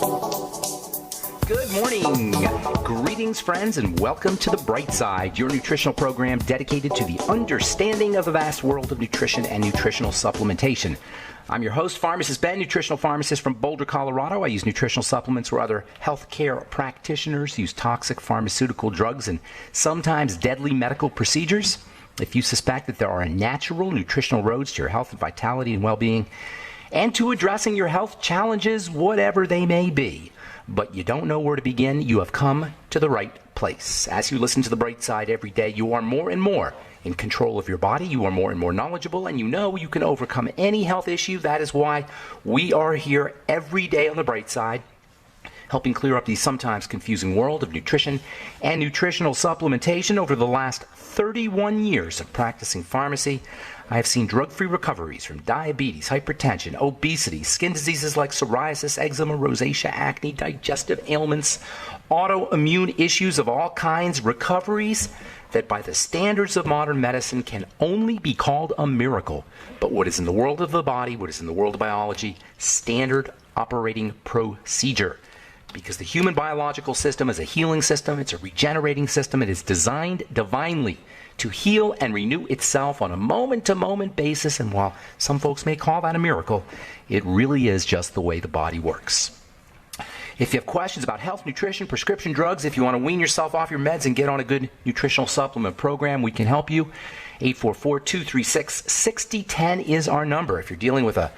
Good morning. Greetings, friends, and welcome to The Bright Side, your nutritional program dedicated to the understanding of the vast world of nutrition and nutritional supplementation. I'm your host, Pharmacist Ben, nutritional pharmacist from Boulder, Colorado. I use nutritional supplements where other healthcare practitioners use toxic pharmaceutical drugs and sometimes deadly medical procedures. If you suspect that there are natural nutritional roads to your health and vitality and well-being, and to addressing your health challenges, whatever they may be, but you don't know where to begin, you have come to the right place. As you listen to The Bright Side every day, you are more and more in control of your body, you are more and more knowledgeable, and you know you can overcome any health issue. That is why we are here every day on The Bright Side, helping clear up the sometimes confusing world of nutrition and nutritional supplementation. Over the last 31 years of practicing pharmacy, I have seen drug-free recoveries from diabetes, hypertension, obesity, skin diseases like psoriasis, eczema, rosacea, acne, digestive ailments, autoimmune issues of all kinds, recoveries that by the standards of modern medicine can only be called a miracle. But what is in the world of the body, what is in the world of biology, standard operating procedure. Because the human biological system is a healing system, it's a regenerating system, it is designed divinely to heal and renew itself on a moment-to-moment basis, and while some folks may call that a miracle, it really is just the way the body works. If you have questions about health, nutrition, prescription drugs, if you want to wean yourself off your meds and get on a good nutritional supplement program, we can help you. 844-236-6010 is our number. If you're dealing with a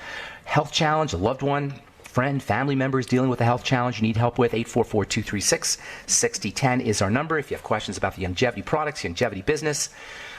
health challenge, a loved one, friend, family member is dealing with a health challenge you need help with, 844-236-6010 is our number. If you have questions about the longevity products, longevity business,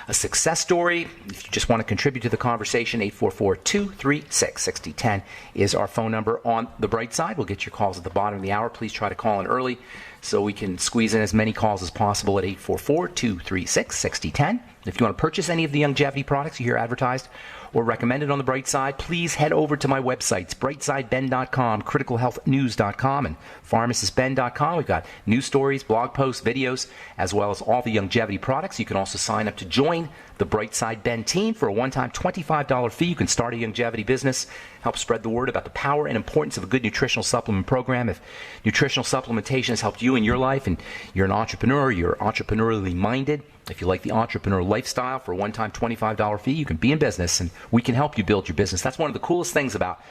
a success story, if you just want to contribute to the conversation, 844-236-6010 is our phone number on The Bright Side. We'll get your calls at the bottom of the hour. Please try to call in early so we can squeeze in as many calls as possible at 844-236-6010. If you want to purchase any of the longevity products you hear advertised or recommended on The Bright Side, please head over to my websites, brightsideben.com, criticalhealthnews.com, and pharmacistben.com. We've got news stories, blog posts, videos, as well as all the longevity products. You can also sign up to join the Bright Side Ben team for a one-time $25 fee. You can start a longevity business, help spread the word about the power and importance of a good nutritional supplement program. If nutritional supplementation has helped you in your life and you're an entrepreneur, you're entrepreneurially minded, if you like the entrepreneur lifestyle, for a one-time $25 fee, you can be in business and we can help you build your business. That's one of the coolest things about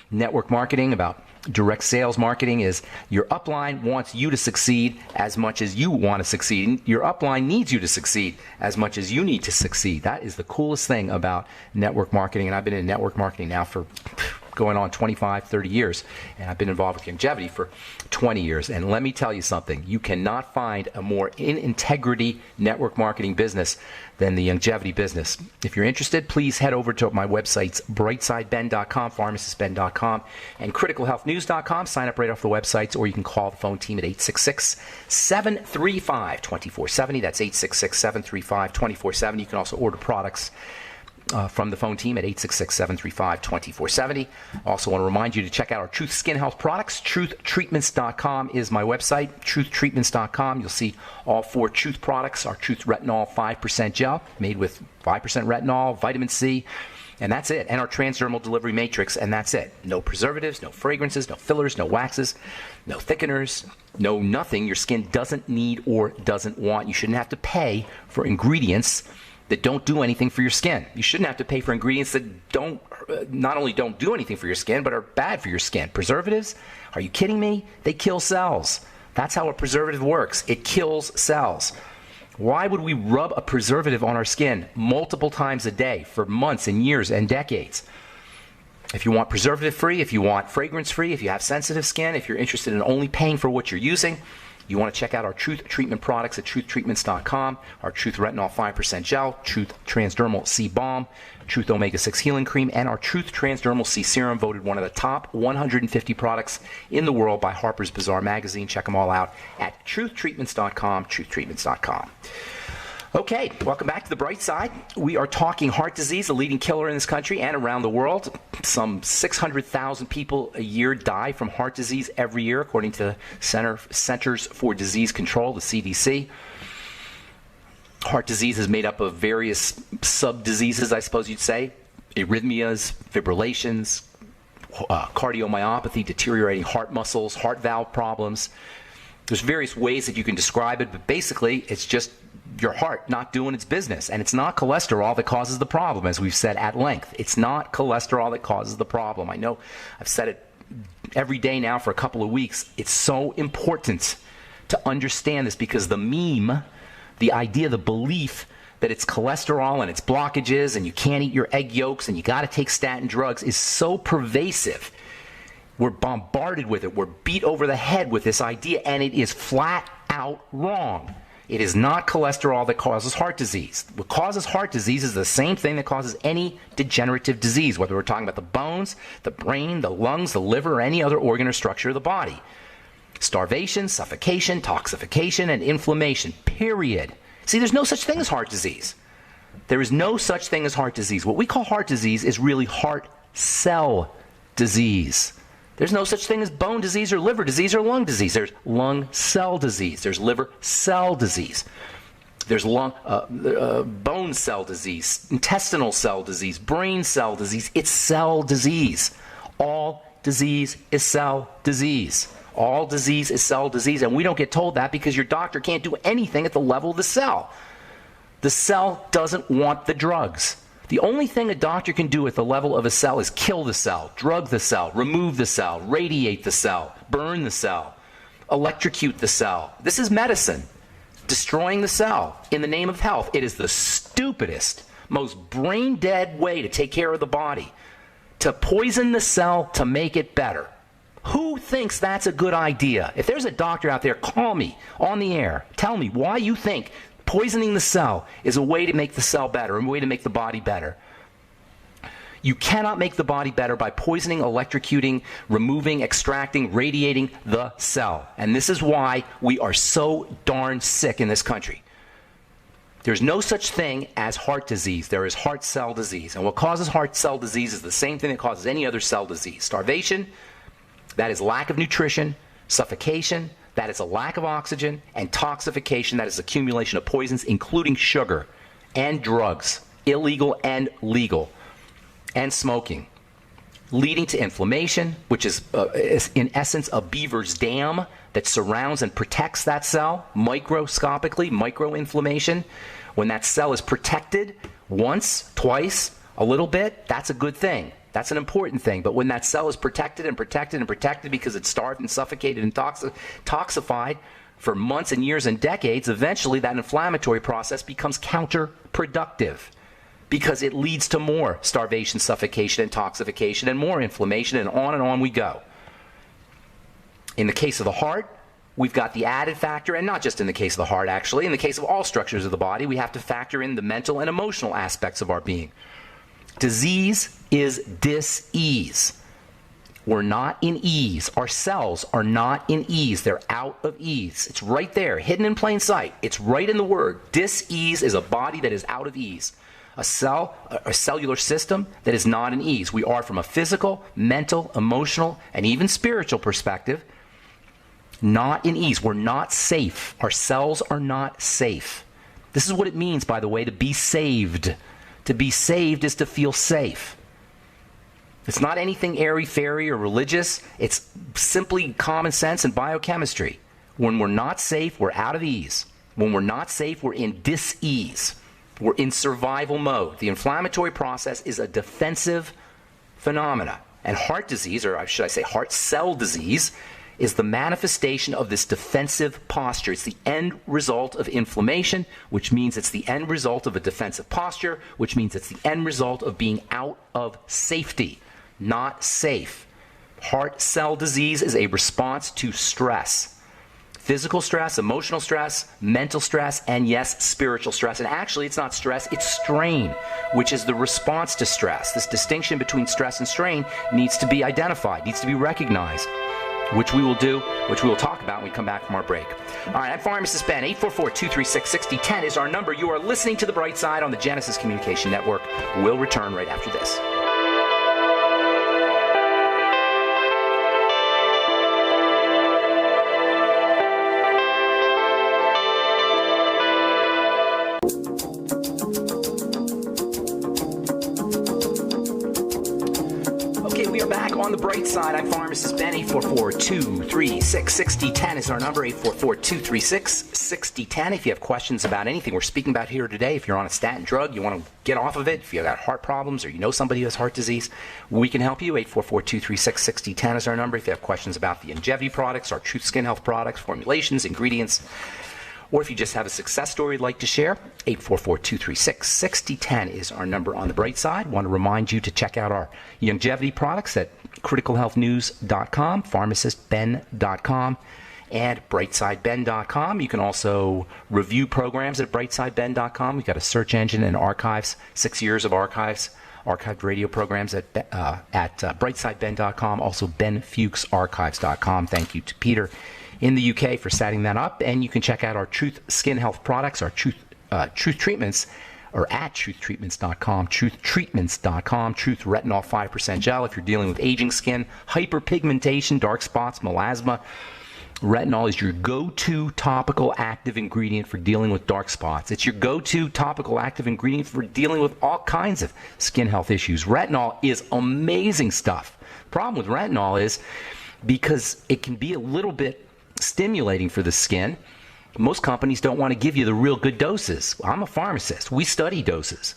network marketing, about direct sales marketing, is your upline wants you to succeed as much as you want to succeed. Your upline needs you to succeed as much as you need to succeed. That is the coolest thing about network marketing. And I've been in network marketing now for going on 25, 30 years. And I've been involved with longevity for 20 years. And let me tell you something. You cannot find a more in-integrity network marketing business than the longevity business. If you're interested, please head over to my websites, brightsideben.com, pharmacistben.com, and criticalhealthnews.com. Sign up right off the websites, or you can call the phone team at 866-735-2470. That's 866-735-2470. You can also order products from the phone team at 866-735-2470. Also want to remind you to check out our Truth Skin Health products. TruthTreatments.com is my website. TruthTreatments.com. You'll see all 4 Truth products. Our Truth Retinol 5% gel made with 5% retinol, vitamin C, and that's it. And our transdermal delivery matrix, and that's it. No preservatives, no fragrances, no fillers, no waxes, no thickeners, no nothing your skin doesn't need or doesn't want. You shouldn't have to pay for ingredients that don't do anything for your skin. You shouldn't have to pay for ingredients that not only don't do anything for your skin, but are bad for your skin. Preservatives? Are you kidding me? They kill cells. That's how a preservative works. It kills cells. Why would we rub a preservative on our skin multiple times a day for months and years and decades? If you want preservative-free, if you want fragrance-free, if you have sensitive skin, if you're interested in only paying for what you're using, you want to check out our Truth Treatment products at TruthTreatments.com, our Truth Retinol 5% Gel, Truth Transdermal C Balm, Truth Omega-6 Healing Cream, and our Truth Transdermal C Serum, voted one of the top 150 products in the world by Harper's Bazaar magazine. Check them all out at TruthTreatments.com, TruthTreatments.com. Okay, welcome back to The Bright Side. We are talking heart disease, a leading killer in this country and around the world. Some 600,000 people a year die from heart disease every year, according to the Centers for Disease Control, the CDC. Heart disease is made up of various sub-diseases, I suppose you'd say. Arrhythmias, fibrillations, cardiomyopathy, deteriorating heart muscles, heart valve problems. There's various ways that you can describe it, but basically it's just your heart not doing its business. And it's not cholesterol that causes the problem, as we've said at length. It's not cholesterol that causes the problem. I know I've said it every day now for a couple of weeks. It's so important to understand this because the meme, the idea, the belief that it's cholesterol and it's blockages and you can't eat your egg yolks and you got to take statin drugs is so pervasive. We're bombarded with it. We're beat over the head with this idea, and it is flat out wrong. It is not cholesterol that causes heart disease. What causes heart disease is the same thing that causes any degenerative disease, whether we're talking about the bones, the brain, the lungs, the liver, or any other organ or structure of the body. Starvation, suffocation, toxification, and inflammation, period. See, there's no such thing as heart disease. There is no such thing as heart disease. What we call heart disease is really heart cell disease. There's no such thing as bone disease or liver disease or lung disease. There's lung cell disease. There's liver cell disease. There's bone cell disease, intestinal cell disease, brain cell disease. It's cell disease. All disease is cell disease. All disease is cell disease, and we don't get told that because your doctor can't do anything at the level of the cell. The cell doesn't want the drugs. The only thing a doctor can do at the level of a cell is kill the cell, drug the cell, remove the cell, radiate the cell, burn the cell, electrocute the cell. This is medicine, destroying the cell in the name of health. It is the stupidest, most brain-dead way to take care of the body, to poison the cell to make it better. Who thinks that's a good idea? If there's a doctor out there, call me on the air. Tell me why you think poisoning the cell is a way to make the cell better, a way to make the body better. You cannot make the body better by poisoning, electrocuting, removing, extracting, radiating the cell. And this is why we are so darn sick in this country. There's no such thing as heart disease. There is heart cell disease. And what causes heart cell disease is the same thing that causes any other cell disease. Starvation, that is lack of nutrition. Suffocation, that is a lack of oxygen. And toxification, that is accumulation of poisons, including sugar and drugs, illegal and legal, and smoking, leading to inflammation, which is in essence a beaver's dam that surrounds and protects that cell microscopically, microinflammation. When that cell is protected once, twice, a little bit, that's a good thing. That's an important thing. But when that cell is protected and protected and protected because it's starved and suffocated and toxified for months and years and decades, eventually that inflammatory process becomes counterproductive because it leads to more starvation, suffocation, and toxification and more inflammation, and on we go. In the case of the heart, we've got the added factor, and not just in the case of the heart, actually. In the case of all structures of the body, we have to factor in the mental and emotional aspects of our being. Disease is dis-ease. We're not in ease. Our cells are not in ease. They're out of ease. It's right there, hidden in plain sight. It's right in the word. Dis-ease is a body that is out of ease. A cellular system that is not in ease. We are, from a physical, mental, emotional, and even spiritual perspective, not in ease. We're not safe. Our cells are not safe. This is what it means, by the way, to be saved. To be saved is to feel safe. It's not anything airy-fairy or religious. It's simply common sense and biochemistry. When we're not safe, we're out of ease. When we're not safe, we're in dis-ease. We're in survival mode. The inflammatory process is a defensive phenomena. And heart disease, or should I say heart cell disease, is the manifestation of this defensive posture. It's the end result of inflammation, which means it's the end result of a defensive posture, which means it's the end result of being out of safety, not safe. Heart cell disease is a response to stress. Physical stress, emotional stress, mental stress, and yes, spiritual stress. And actually, it's not stress, it's strain, which is the response to stress. This distinction between stress and strain needs to be identified, needs to be recognized, which we will do, which we will talk about when we come back from our break. All right, I'm Pharmacist Ben. 844-236-6010 is our number. You are listening to The Bright Side on the Genesis Communication Network. We'll return right after this. On the bright side, I'm pharmacist Ben. 844-236-6010 is our number. 844-236-6010. If you have questions about anything we're speaking about here today, if you're on a statin drug, you want to get off of it, if you've got heart problems or you know somebody who has heart disease, we can help you. 844-236-6010 is our number. If you have questions about the Ingevi products, our Truth Skin Health products, formulations, ingredients, or if you just have a success story you'd like to share, 844-236-6010 is our number on the bright side. Want to remind you to check out our longevity products at criticalhealthnews.com, pharmacistben.com, and brightsideben.com. You can also review programs at brightsideben.com. We've got a search engine and archives, 6 years of archives, archived radio programs at brightsideben.com, also benfuchsarchives.com. Thank you to Peter in the UK for setting that up. And you can check out our Truth Skin Health products, our Truth Treatments, or at truthtreatments.com, truthtreatments.com, Truth Retinol 5% Gel. If you're dealing with aging skin, hyperpigmentation, dark spots, melasma, retinol is your go-to topical active ingredient for dealing with dark spots. It's your go-to topical active ingredient for dealing with all kinds of skin health issues. Retinol is amazing stuff. The problem with retinol is because it can be a little bit stimulating for the skin, most companies don't want to give you the real good doses. I'm a pharmacist. We study doses.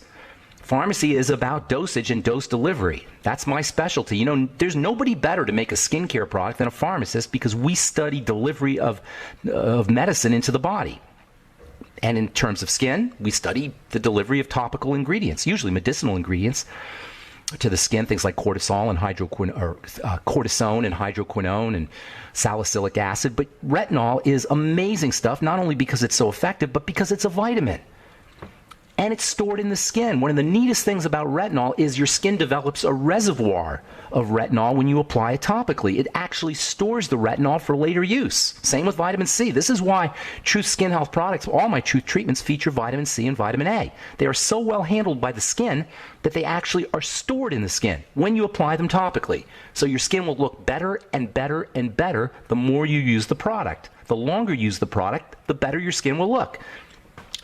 Pharmacy is about dosage and dose delivery. That's my specialty. You know, there's nobody better to make a skincare product than a pharmacist because we study delivery of medicine into the body. And in terms of skin, we study the delivery of topical ingredients, usually medicinal ingredients, to the skin, things like cortisol and cortisone and hydroquinone and salicylic acid. But retinol is amazing stuff, not only because it's so effective, but because it's a vitamin. And it's stored in the skin. One of the neatest things about retinol is your skin develops a reservoir of retinol when you apply it topically. It actually stores the retinol for later use. Same with vitamin C. This is why Truth Skin Health products, all my Truth treatments, feature vitamin C and vitamin A. They are so well handled by the skin that they actually are stored in the skin when you apply them topically. So your skin will look better and better and better the more you use the product. The longer you use the product, the better your skin will look,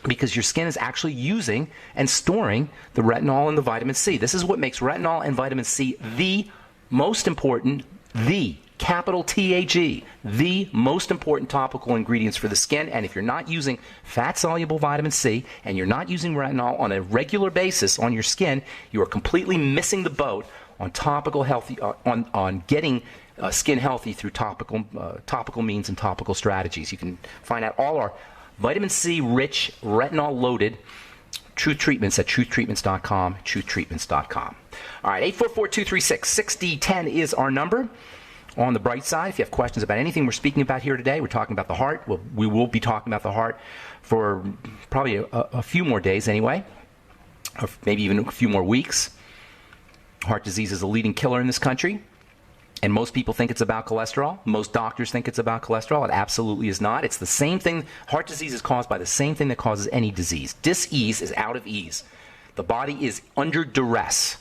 because your skin is actually using and storing the retinol and the vitamin C. This is what makes retinol and vitamin C the most important, the capital TAG, the most important topical ingredients for the skin. And if you're not using fat-soluble vitamin C and you're not using retinol on a regular basis on your skin, you are completely missing the boat on topical healthy, on getting skin healthy through topical means and topical strategies. You can find out all our vitamin C rich, retinol loaded Truth Treatments at truthtreatments.com, truthtreatments.com. All right, 844-236-6010 is our number. On the bright side, if you have questions about anything we're speaking about here today, we're talking about the heart. We will be talking about the heart for probably a few more days anyway, or maybe even a few more weeks. Heart disease is a leading killer in this country. And most people think it's about cholesterol. Most doctors think it's about cholesterol. It absolutely is not. It's the same thing. Heart disease is caused by the same thing that causes any disease. Dis-ease is out of ease. The body is under duress.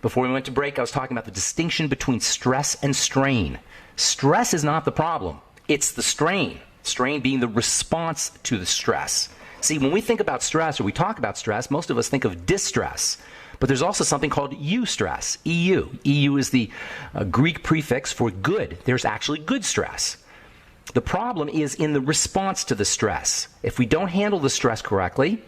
Before we went to break, I was talking about the distinction between stress and strain. Stress is not the problem. It's the strain. Strain being the response to the stress. See, when we think about stress or we talk about stress, most of us think of distress. But there's also something called eustress, EU. EU is the Greek prefix for good. There's actually good stress. The problem is in the response to the stress. If we don't handle the stress correctly,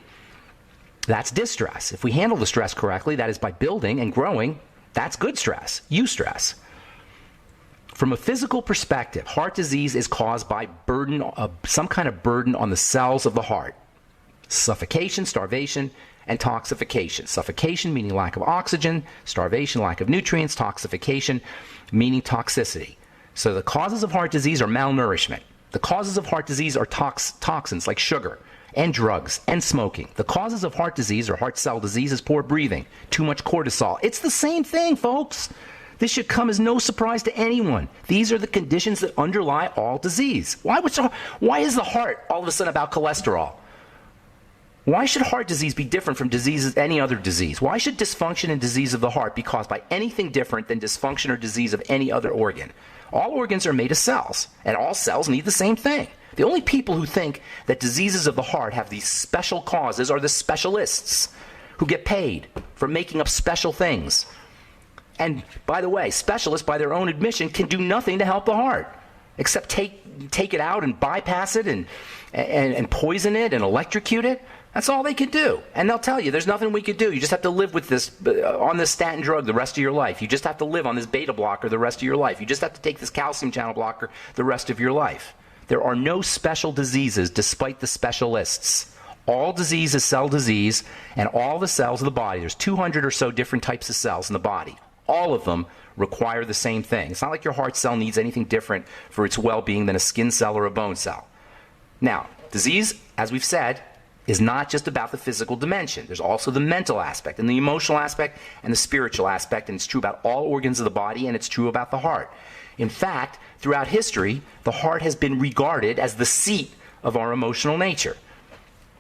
that's distress. If we handle the stress correctly, that is by building and growing, that's good stress, eustress. From a physical perspective, heart disease is caused by burden, some kind of burden on the cells of the heart. Suffocation, starvation, and toxification. Suffocation meaning lack of oxygen, starvation, lack of nutrients, toxification meaning toxicity. So the causes of heart disease are malnourishment. The causes of heart disease are toxins like sugar and drugs and smoking. The causes of heart disease or heart cell disease is poor breathing, too much cortisol. It's the same thing, folks. This should come as no surprise to anyone. These are the conditions that underlie all disease. Why is the heart all of a sudden about cholesterol? Why should heart disease be different from diseases, any other disease? Why should dysfunction and disease of the heart be caused by anything different than dysfunction or disease of any other organ? All organs are made of cells, and all cells need the same thing. The only people who think that diseases of the heart have these special causes are the specialists who get paid for making up special things. And by the way, specialists, by their own admission, can do nothing to help the heart except take it out and bypass it and poison it and electrocute it. That's all they could do. And they'll tell you there's nothing we could do. You just have to live with this on this statin drug the rest of your life. You just have to live on this beta blocker the rest of your life. You just have to take this calcium channel blocker the rest of your life. There are no special diseases despite the specialists. All disease is cell disease, and all the cells of the body, there's 200 or so different types of cells in the body. All of them require the same thing. It's not like your heart cell needs anything different for its well-being than a skin cell or a bone cell. Now, disease, as we've said, is not just about the physical dimension. There's also the mental aspect and the emotional aspect and the spiritual aspect, and it's true about all organs of the body, and it's true about the heart. In fact, throughout history, the heart has been regarded as the seat of our emotional nature.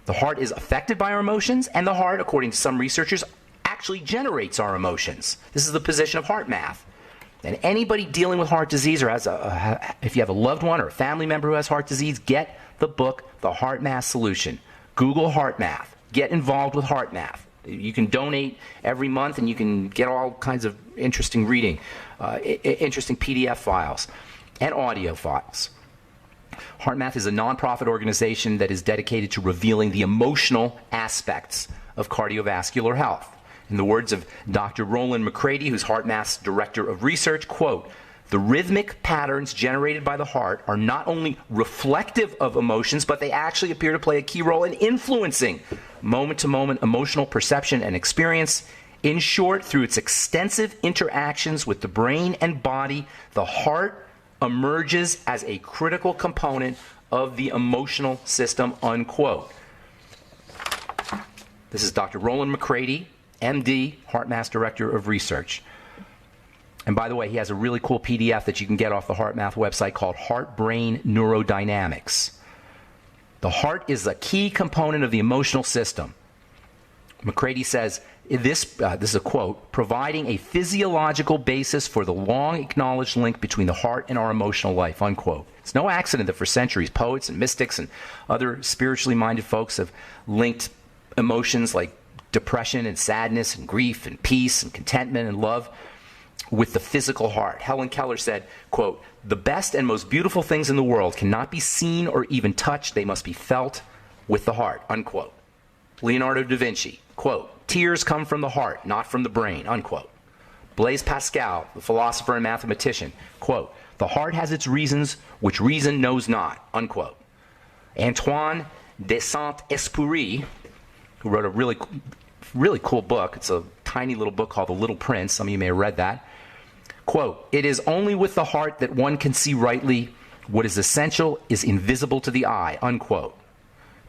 The heart is affected by our emotions, and the heart, according to some researchers, actually generates our emotions. This is the position of heart math. And anybody dealing with heart disease, or if you have a loved one or a family member who has heart disease, get the book, The Heart Math Solution. Google heart math. Get involved with heart math. You can donate every month, and you can get all kinds of interesting reading, interesting PDF files and audio files. Heart Math is a nonprofit organization that is dedicated to revealing the emotional aspects of cardiovascular health. In the words of Dr. Roland McCready, who's Heart Math's Director of Research, quote, "The rhythmic patterns generated by the heart are not only reflective of emotions, but they actually appear to play a key role in influencing moment-to-moment emotional perception and experience. In short, through its extensive interactions with the brain and body, the heart emerges as a critical component of the emotional system," unquote. This is Dr. Roland McCready, MD, Heart Math's Director of Research. And by the way, he has a really cool PDF that you can get off the Heart Math website called Heart-Brain Neurodynamics. The heart is a key component of the emotional system. McCready says, this is a quote, "providing a physiological basis for the long-acknowledged link between the heart and our emotional life," unquote. It's no accident that for centuries, poets and mystics and other spiritually minded folks have linked emotions like depression and sadness and grief and peace and contentment and love with the physical heart. Helen Keller said, quote, "The best and most beautiful things in the world cannot be seen or even touched. They must be felt with the heart," unquote. Leonardo da Vinci, quote, "Tears come from the heart, not from the brain," unquote. Blaise Pascal, the philosopher and mathematician, quote, "The heart has its reasons which reason knows not," unquote. Antoine de Saint-Exupéry, who wrote a really cool book. It's a tiny little book called The Little Prince. Some of you may have read that. Quote, "It is only with the heart that one can see rightly. What is essential is invisible to the eye," unquote.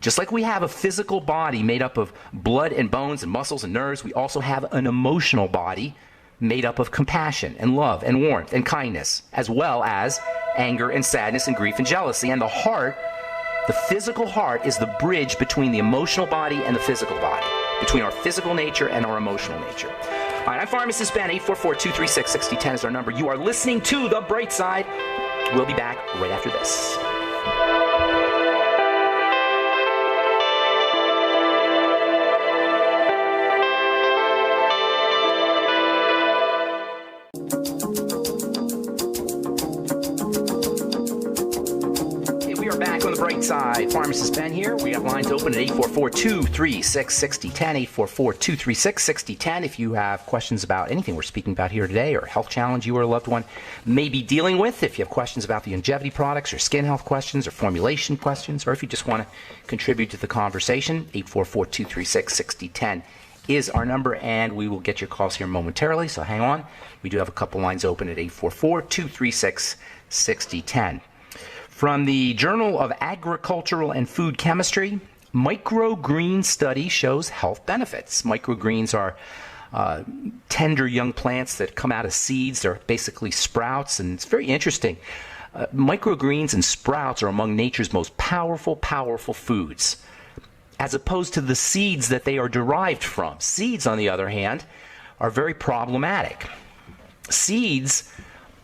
Just like we have a physical body made up of blood and bones and muscles and nerves, we also have an emotional body made up of compassion and love and warmth and kindness, as well as anger and sadness and grief and jealousy. And the heart, the physical heart, is the bridge between the emotional body and the physical body, between our physical nature and our emotional nature. All right, I'm Pharmacist Ben. 844-236-6010 is our number. You are listening to The Bright Side. We'll be back right after this. Side. Pharmacist Ben here. We have lines open at 844-236-6010, 844-236-6010. If you have questions about anything we're speaking about here today, or a health challenge you or a loved one may be dealing with, if you have questions about the longevity products or skin health questions or formulation questions, or if you just want to contribute to the conversation, 844-236-6010 is our number, and we will get your calls here momentarily, so hang on. We do have a couple lines open at 844-236-6010. From the Journal of Agricultural and Food Chemistry, microgreen study shows health benefits. Microgreens are tender young plants that come out of seeds. They're basically sprouts, and it's very interesting. Microgreens and sprouts are among nature's most powerful foods, as opposed to the seeds that they are derived from. Seeds, on the other hand, are very problematic. Seeds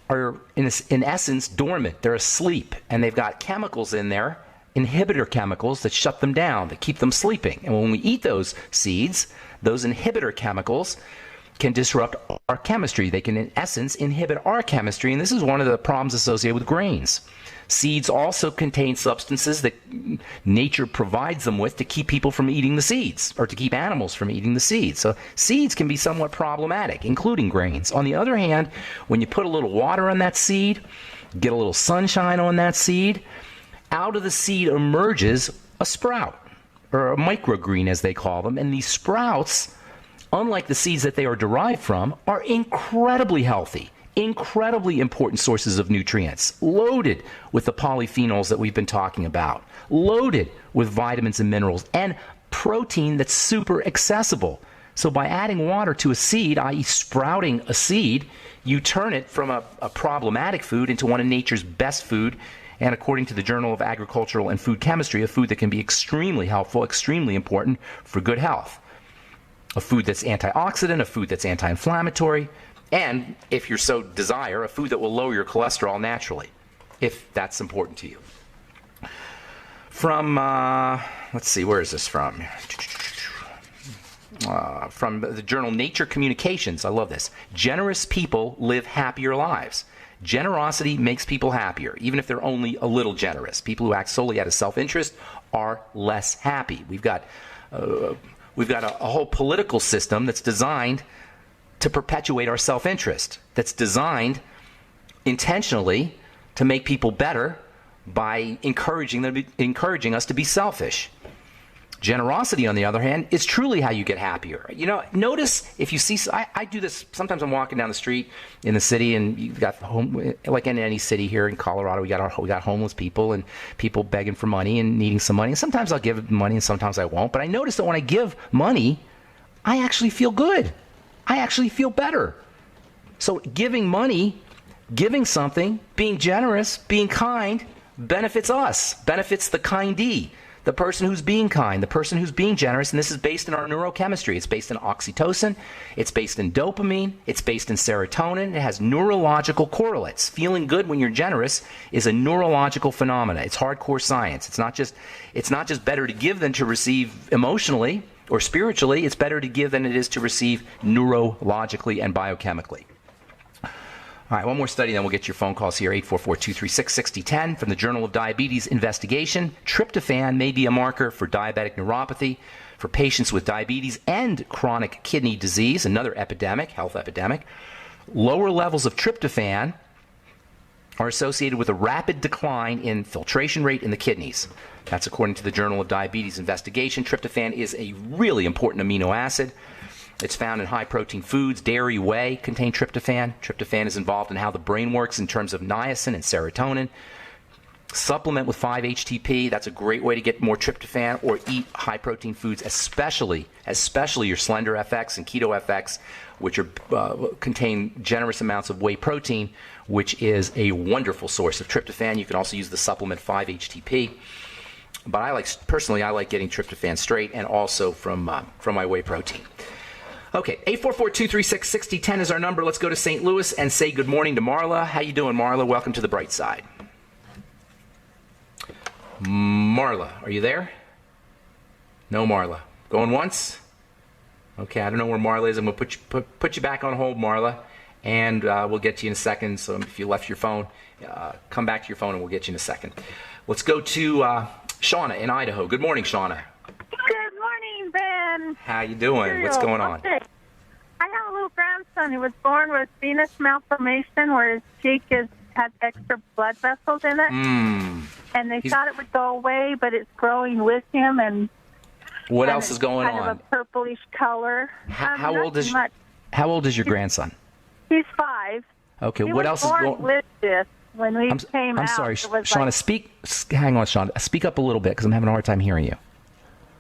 are, in essence, dormant. They're asleep, and they've got chemicals in there, inhibitor chemicals, that shut them down, that keep them sleeping. And when we eat those seeds, those inhibitor chemicals can disrupt our chemistry. They can, in essence, inhibit our chemistry, and this is one of the problems associated with grains. Seeds also contain substances that nature provides them with to keep people from eating the seeds, or to keep animals from eating the seeds. So seeds can be somewhat problematic, including grains. On the other hand, when you put a little water on that seed, get a little sunshine on that seed, out of the seed emerges a sprout, or a microgreen as they call them, and these sprouts, unlike the seeds that they are derived from, are incredibly healthy, incredibly important sources of nutrients, loaded with the polyphenols that we've been talking about, loaded with vitamins and minerals, and protein that's super accessible. So by adding water to a seed, i.e. sprouting a seed, you turn it from a problematic food into one of nature's best food, and according to the Journal of Agricultural and Food Chemistry, a food that can be extremely helpful, extremely important for good health. A food that's antioxidant, a food that's anti-inflammatory, and, if you so desire, a food that will lower your cholesterol naturally, if that's important to you. From, let's see, where is this from? From the journal Nature Communications. I love this. Generous people live happier lives. Generosity makes people happier, even if they're only a little generous. People who act solely out of self-interest are less happy. We've got a whole political system that's designed to perpetuate our self-interest, that's designed intentionally to make people better by encouraging us to be selfish. Generosity, on the other hand, is truly how you get happier. You know, notice if you see, I do this, sometimes I'm walking down the street in the city, and you've got like in any city here in Colorado, we got homeless people and people begging for money and needing some money. And sometimes I'll give money and sometimes I won't. But I notice that when I give money, I actually feel good. I actually feel better. So giving money, giving something, being generous, being kind, benefits us, benefits the kindee. The person who's being kind, the person who's being generous, and this is based in our neurochemistry. It's based in oxytocin, it's based in dopamine, it's based in serotonin. It has neurological correlates. Feeling good when you're generous is a neurological phenomenon. It's hardcore science. It's not just better to give than to receive emotionally or spiritually. It's better to give than it is to receive neurologically and biochemically. All right, one more study, then we'll get your phone calls here, 844-236-6010 from the Journal of Diabetes Investigation. Tryptophan may be a marker for diabetic neuropathy for patients with diabetes and chronic kidney disease, another epidemic, health epidemic. Lower levels of tryptophan are associated with a rapid decline in filtration rate in the kidneys. That's according to the Journal of Diabetes Investigation. Tryptophan is a really important amino acid. It's found in high-protein foods. Dairy, whey contain tryptophan. Tryptophan is involved in how the brain works in terms of niacin and serotonin. Supplement with 5-HTP. That's a great way to get more tryptophan, or eat high-protein foods, especially your Slender FX and Keto FX, which contain generous amounts of whey protein, which is a wonderful source of tryptophan. You can also use the supplement 5-HTP. But personally, I like getting tryptophan straight and also from my whey protein. Okay, 844-236-6010 is our number. Let's go to St. Louis and say good morning to Marla. How you doing, Marla? Welcome to the bright side. Marla, are you there? No, Marla. Going once? Okay, I don't know where Marla is. I'm going to put you back on hold, Marla, and we'll get to you in a second. So if you left your phone, come back to your phone and we'll get you in a second. Let's go to Shauna in Idaho. Good morning, Shauna. Good morning, Ben. How you doing? What's going on? Okay. I have a little grandson who was born with venous malformation where his cheek has extra blood vessels in it. And they thought it would go away, but it's growing with him. And what else is going on? Kind of a purplish color. How old is your grandson? He's 5. Okay, he what else is going on? With this when we came out. I'm sorry, Shauna, hang on, Shauna. Speak up a little bit because I'm having a hard time hearing you.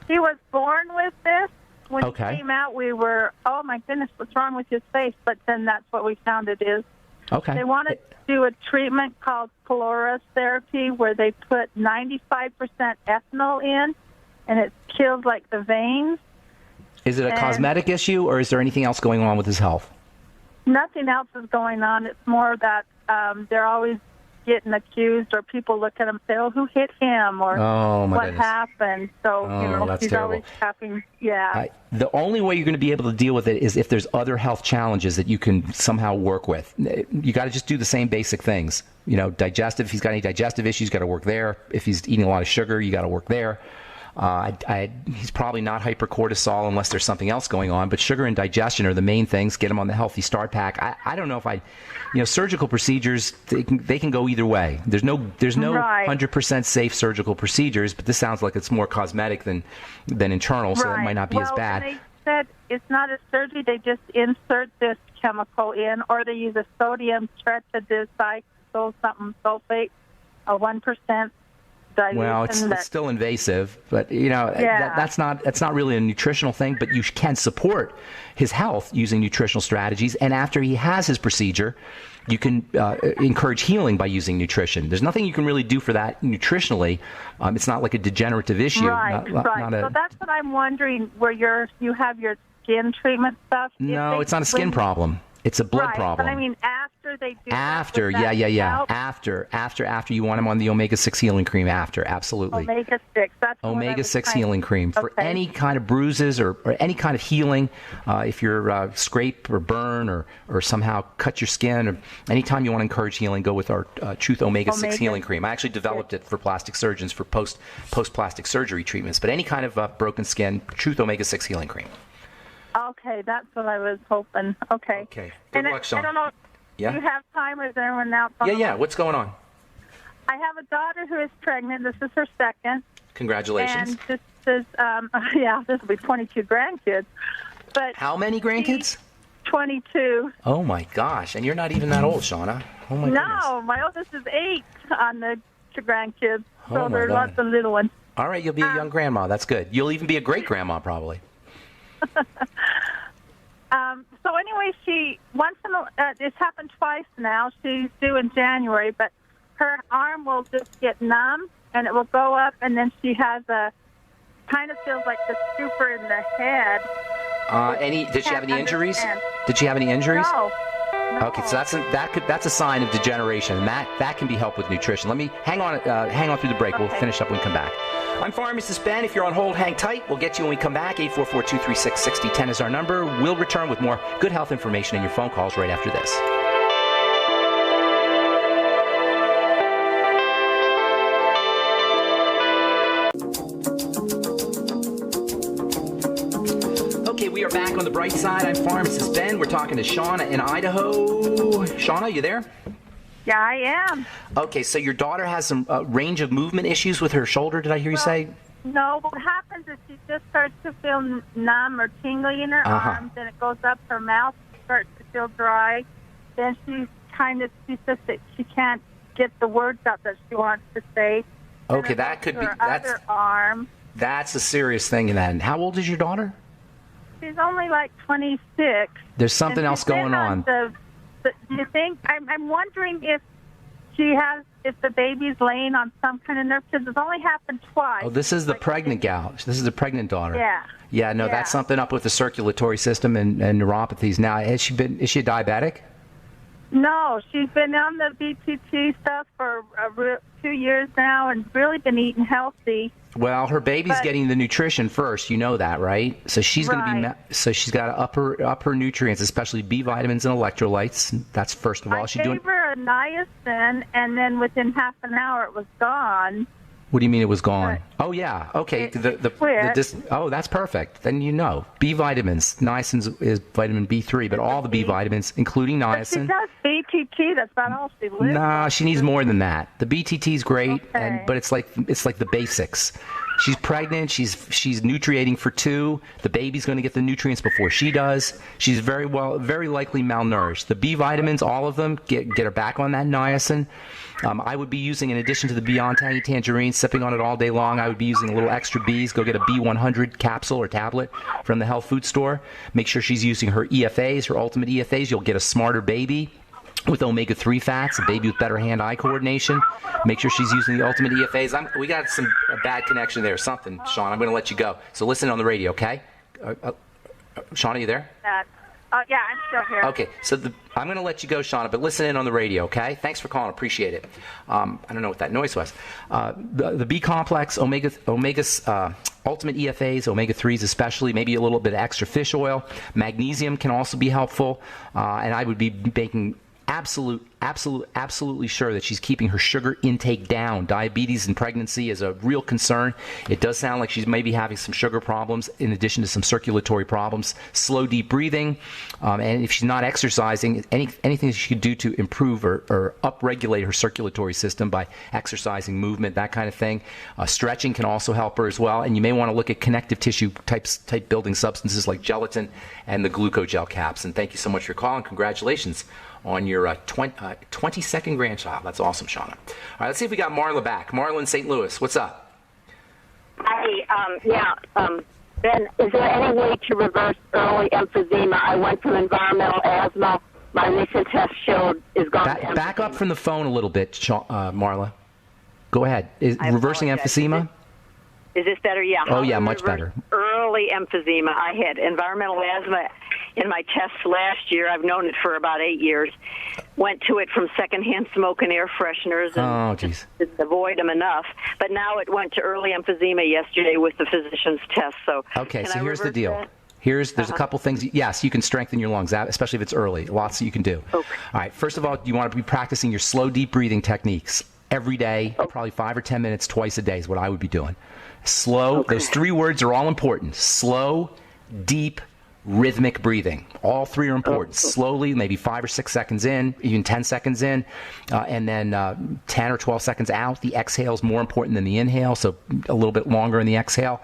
He was born with this. When he came out, we were, oh my goodness, what's wrong with his face? But then that's what we found it is. Okay. They wanted to do a treatment called Polaris therapy where they put 95% ethanol in, and it kills like the veins. Is it a cosmetic issue, or is there anything else going on with his health? Nothing else is going on. It's more that they're always getting accused, or people look at him and say, "Oh, who hit him?" or "What goodness. happened?" So That's she's terrible. always having, The only way you're going to be able to deal with it is if there's other health challenges that you can somehow work with. You got to just do the same basic things. Digestive. If he's got any digestive issues, got to work there. If he's eating a lot of sugar, you got to work there. He's probably not hypercortisol unless there's something else going on, but sugar and digestion are the main things. Get him on the Healthy Start Pack. I don't know if surgical procedures, they can go either way. There's no Right. 100% safe surgical procedures, but this sounds like it's more cosmetic than internal, so it might not be as bad. And they said it's not a surgery. They just insert this chemical in, or they use a sodium tetradecyl something sulfate, a 1%. Well, it's still invasive, but that's not really a nutritional thing. But you can support his health using nutritional strategies. And after he has his procedure, you can encourage healing by using nutrition. There's nothing you can really do for that nutritionally. It's not like a degenerative issue. Right. So that's what I'm wondering. Where you have your skin treatment stuff. No, it's not a skin problem. It's a blood problem. But I mean, after they do after, that, yeah. After you want him on the omega-6 healing cream. After, absolutely. Omega-6. That's omega-6 healing cream for any kind of bruises or any kind of healing. If you're scrape or burn or somehow cut your skin, or anytime you want to encourage healing, go with our Truth Omega-6 healing cream. I actually developed it for plastic surgeons for post-plastic surgery treatments. But any kind of broken skin, Truth Omega-6 healing cream. Okay, that's what I was hoping. Okay. Good luck, Sean. I don't know. Yeah? Do you have time, or is there anyone else? Yeah. What's going on? I have a daughter who is pregnant. This is her second. Congratulations. And this is, this will be 22 grandkids. But how many grandkids? 22. Oh, my gosh. And you're not even that old, Shauna. Oh, my goodness. No, my oldest is 8 on the grandkids. Oh, So there are lots of little ones. All right, you'll be a young grandma. That's good. You'll even be a great grandma, probably. So anyway, it's happened twice now. She's due in January, but her arm will just get numb, and it will go up, and then she has kind of feels like the stupor in the head. Did she have any injuries? Did she have any injuries? No. Okay, so that's a sign of degeneration, and that can be helped with nutrition. Let me hang on through the break. Okay. We'll finish up when we come back. I'm Pharmacist Ben. If you're on hold, hang tight. We'll get you when we come back. 844-236-6010 is our number. We'll return with more good health information and your phone calls right after this. Okay, we are back on the bright side. I'm Pharmacist Ben. We're talking to Shauna in Idaho. Shauna, you there? Yeah, I am. Okay, so your daughter has some range of movement issues with her shoulder, did I hear you say? No, what happens is she just starts to feel numb or tingly in her arms, and it goes up her mouth, starts to feel dry. Then she says that she can't get the words out that she wants to say. Okay, that could be, other arm. That's a serious thing in that. And how old is your daughter? She's only like 26. There's something else going on. Do you think? I'm wondering if the baby's laying on some kind of nerve, because it's only happened twice. Oh, this is the pregnant gal. This is the pregnant daughter. Yeah. Yeah, no, that's something up with the circulatory system and neuropathies. Now, is she a diabetic? No, she's been on the BTT stuff for 2 years now and really been eating healthy. Well, her baby's getting the nutrition first. You know that, right? So she's going to be. So she's got to up her nutrients, especially B vitamins and electrolytes. That's first of all. I gave her a niacin, and then within half an hour it was gone. What do you mean it was gone? Oh yeah, okay. That's perfect. Then you know. B vitamins. Niacin is vitamin B3, but all the B vitamins, including niacin. But she does BTT. That's about all she lives. Nah, she needs more than that. The BTT is great, but it's like the basics. She's pregnant. She's nutriating for 2. The baby's going to get the nutrients before she does. She's very likely malnourished. The B vitamins, all of them, get her back on that niacin. I would be using, in addition to the Beyond Tangy Tangerine, sipping on it all day long, I would be using a little extra B's. Go get a B100 capsule or tablet from the health food store. Make sure she's using her EFAs, her ultimate EFAs. You'll get a smarter baby with omega-3 fats, a baby with better hand-eye coordination. Make sure she's using the ultimate EFAs. We got a bad connection there. Sean, I'm going to let you go. So listen on the radio, okay? Sean, are you there? Yeah, I'm still here. Okay, so I'm going to let you go, Shauna, but listen in on the radio, okay? Thanks for calling. Appreciate it. I don't know what that noise was. The B complex, omegas, ultimate EFAs, omega-3s especially, maybe a little bit of extra fish oil. Magnesium can also be helpful, and I would be making absolutely sure that she's keeping her sugar intake down. Diabetes in pregnancy is a real concern. It does sound like she's maybe having some sugar problems in addition to some circulatory problems. Slow, deep breathing, and if she's not exercising, anything she could do to improve or upregulate her circulatory system by exercising, movement, that kind of thing. Stretching can also help her as well, and you may want to look at connective tissue type building substances like gelatin and the glucogel caps. And thank you so much for calling. Congratulations on your 22nd grandchild. That's awesome, Shauna. All right, let's see if we got Marla back. Marla in St. Louis, what's up? Hi, Ben, is there any way to reverse early emphysema? I went from environmental asthma. My recent test showed is gone to emphysema. Back up from the phone a little bit, Marla. Go ahead. Is reversing emphysema? Is this better? Yeah. Oh, yeah, much better. Early emphysema. I had environmental asthma in my tests last year. I've known it for about 8 years. Went to it from secondhand smoke and air fresheners and didn't avoid them enough. But now it went to early emphysema yesterday with the physician's test. So okay, so here's the deal. There's a couple things. Yes, you can strengthen your lungs, especially if it's early. Lots that you can do. Okay. All right, first of all, you want to be practicing your slow, deep breathing techniques every day, probably 5 or 10 minutes twice a day is what I would be doing. Slow, those 3 words are all important. Slow, deep, rhythmic breathing. All 3 are important. Slowly, maybe 5 or 6 seconds in, even 10 seconds in, and then 10 or 12 seconds out. The exhale is more important than the inhale, so a little bit longer in the exhale.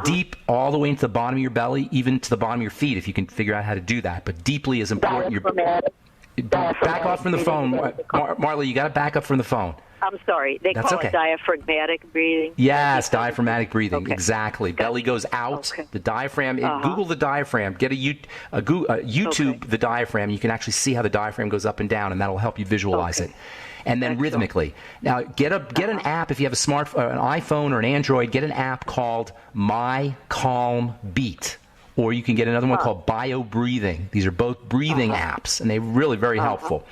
Deep all the way into the bottom of your belly, even to the bottom of your feet, if you can figure out how to do that. But deeply is important. Back off from the phone. Marla, you got to back up from the phone. I'm sorry. They call it diaphragmatic breathing. Yes, diaphragmatic breathing. Exactly. Belly goes out. The diaphragm. Google the diaphragm. Get YouTube the diaphragm. You can actually see how the diaphragm goes up and down, and that'll help you visualize it. And then rhythmically. Now, get an app if you have an iPhone or an Android. Get an app called My Calm Beat. Or you can get another one called Bio Breathing. These are both breathing apps, and they're really very helpful.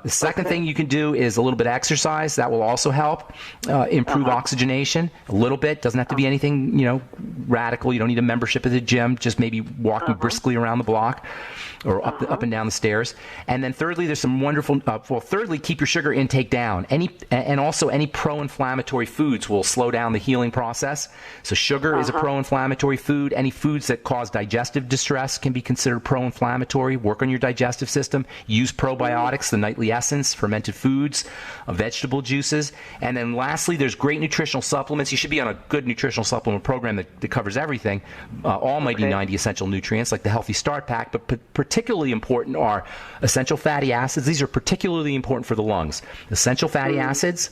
The second thing you can do is a little bit of exercise. That will also help improve oxygenation a little bit. Doesn't have to be anything, radical. You don't need a membership at the gym. Just maybe walking briskly around the block or up and down the stairs. And then thirdly, there's some wonderful. Thirdly, keep your sugar intake down. And also any pro-inflammatory foods will slow down the healing process. So sugar is a pro-inflammatory food. Any foods that cause digestive distress can be considered pro-inflammatory. Work on your digestive system. Use probiotics, the nightly essence, fermented foods, vegetable juices. And then lastly, there's great nutritional supplements. You should be on a good nutritional supplement program that covers everything, all Mighty 90 essential nutrients like the Healthy Start Pack, but particularly important are essential fatty acids. These are particularly important for the lungs. Essential fatty acids,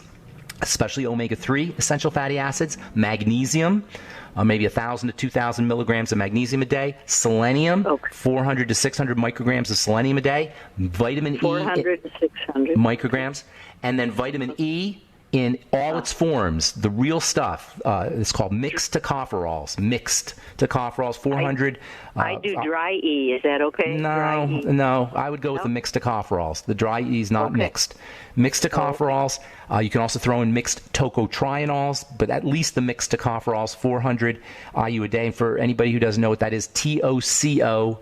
especially omega-3 essential fatty acids, magnesium, maybe 1,000 to 2,000 milligrams of magnesium a day, selenium, 400 to 600 micrograms of selenium a day, vitamin 400 to 600 micrograms, and then vitamin E in all its forms, the real stuff. It's called mixed tocopherols. Mixed tocopherols, 400. I do dry E. Is that okay? No. I would go with the mixed tocopherols. The dry E is not mixed. Mixed tocopherols. You can also throw in mixed tocotrienols, but at least the mixed tocopherols, 400 IU a day. And for anybody who doesn't know what that is, TOCOPHEROLS,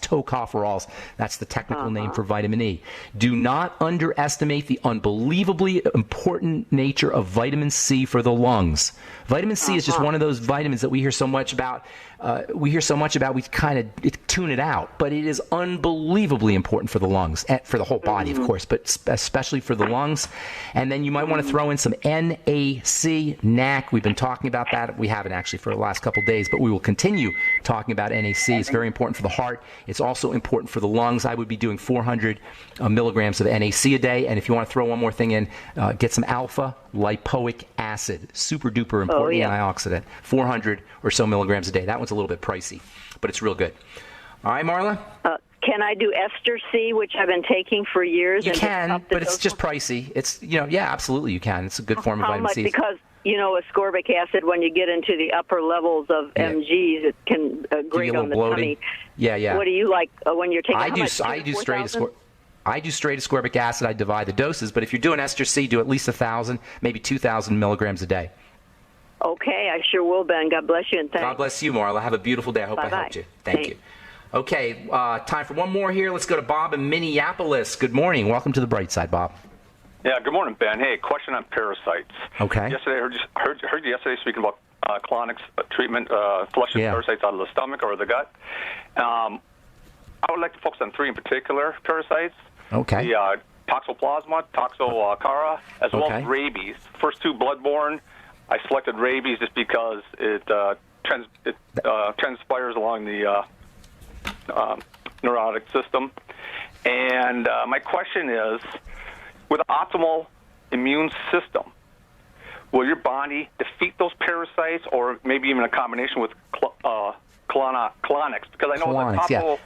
tocopherols. That's the technical name for vitamin E. Do not underestimate the unbelievably important nature of vitamin C for the lungs. Vitamin C is just one of those vitamins that we hear so much about. We kind of tune it out, but it is unbelievably important for the lungs, for the whole body, of course, but especially for the lungs. And then you might want to throw in some NAC. We've been talking about that. We haven't actually for the last couple of days, but we will continue talking about NAC. It's very important for the heart. It's also important for the lungs. I would be doing 400 milligrams of NAC a day. And if you want to throw one more thing in, get some alpha lipoic acid, super duper important antioxidant, 400 or so milligrams a day. That one's a little bit pricey, but it's real good. All right, Marla? Can I do ester C, which I've been taking for years? You can, but it's just pricey. It's, absolutely you can. It's a good form of vitamin C. Because ascorbic acid, when you get into the upper levels of mgs, it can grate on the tummy. Yeah. What do you like when you're taking? I do straight ascorbic acid. I divide the doses, but if you're doing ester C, do at least 1,000, maybe 2,000 milligrams a day. Okay, I sure will, Ben. God bless you, and thanks. God bless you, Marla. Have a beautiful day. I hope I helped you. Thank you. Okay, time for one more here. Let's go to Bob in Minneapolis. Good morning. Welcome to the bright side, Bob. Yeah, good morning, Ben. Hey, question on parasites. Okay. Yesterday, I heard you yesterday speaking about colonics treatment, flushing parasites out of the stomach or the gut. I would like to focus on 3 in particular parasites. Okay. The Toxoplasma, Toxocara, as well as rabies. First 2 bloodborne. I selected rabies just because it transpires along the neurotic system. And my question is, with an optimal immune system, will your body defeat those parasites, or maybe even a combination with colonics? Because I know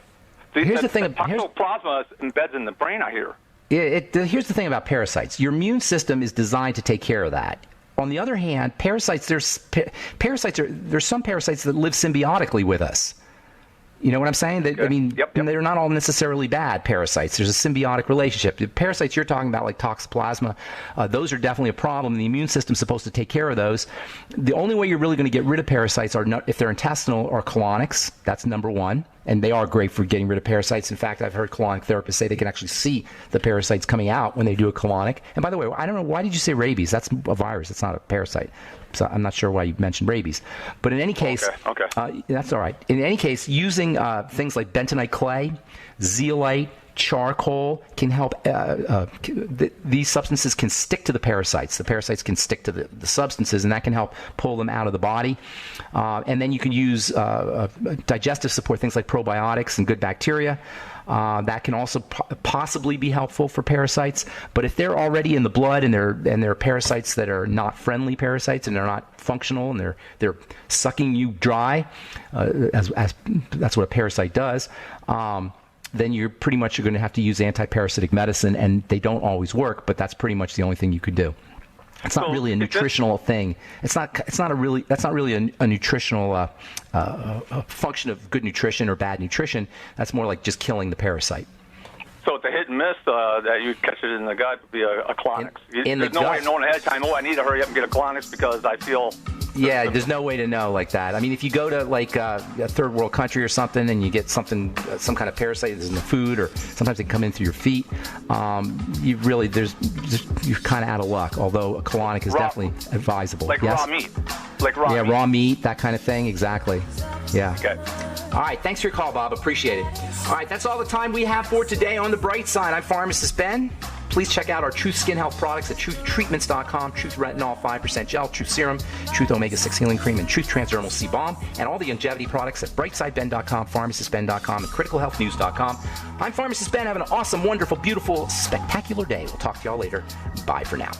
Here's the thing. Toxoplasma embeds in the brain, I hear. Here's the thing about parasites. Your immune system is designed to take care of that. On the other hand, parasites. There's some parasites that live symbiotically with us. You know what I'm saying? Okay. I mean, they're not all necessarily bad parasites. There's a symbiotic relationship. The parasites you're talking about, like Toxoplasma, those are definitely a problem. The immune system's supposed to take care of those. The only way you're really going to get rid of parasites are if they're intestinal or colonics. That's number one. And they are great for getting rid of parasites. In fact, I've heard colonic therapists say they can actually see the parasites coming out when they do a colonic. And by the way, I don't know, why did you say rabies? That's a virus. It's not a parasite. So I'm not sure why you mentioned rabies. But in any case, that's all right. In any case, using things like bentonite clay, zeolite, charcoal can help. These substances can stick to the parasites. The parasites can stick to the substances, and that can help pull them out of the body. And then you can use digestive support, things like probiotics and good bacteria. That can also possibly be helpful for parasites. But if they're already in the blood and they're parasites that are not friendly parasites and they're not functional and they're sucking you dry, as that's what a parasite does. Then you're pretty much going to have to use anti-parasitic medicine, and they don't always work. But that's pretty much the only thing you could do. It's not really a nutritional thing. That's not really a nutritional function of good nutrition or bad nutrition. That's more like just killing the parasite. So it's a hit and miss that you catch it in the gut would be a colonics. There's no way of knowing ahead of time, I need to hurry up and get a colonics because I feel... Yeah, there's no way to know like that. I mean, if you go to like a third world country or something and you get some kind of parasite that's in the food, or sometimes they come in through your feet, you're kind of out of luck. Although a colonic is definitely advisable. Like raw meat. Raw meat, that kind of thing. Exactly. Yeah. Okay. All right, thanks for your call, Bob. Appreciate it. All right, that's all the time we have for today on The Bright Side. I'm Pharmacist Ben. Please check out our Truth Skin Health products at truthtreatments.com, Truth Retinol 5% Gel, Truth Serum, Truth Omega-6 Healing Cream, and Truth Transdermal C-Balm, and all the longevity products at brightsideben.com, pharmacistben.com, and criticalhealthnews.com. I'm Pharmacist Ben. Have an awesome, wonderful, beautiful, spectacular day. We'll talk to y'all later. Bye for now.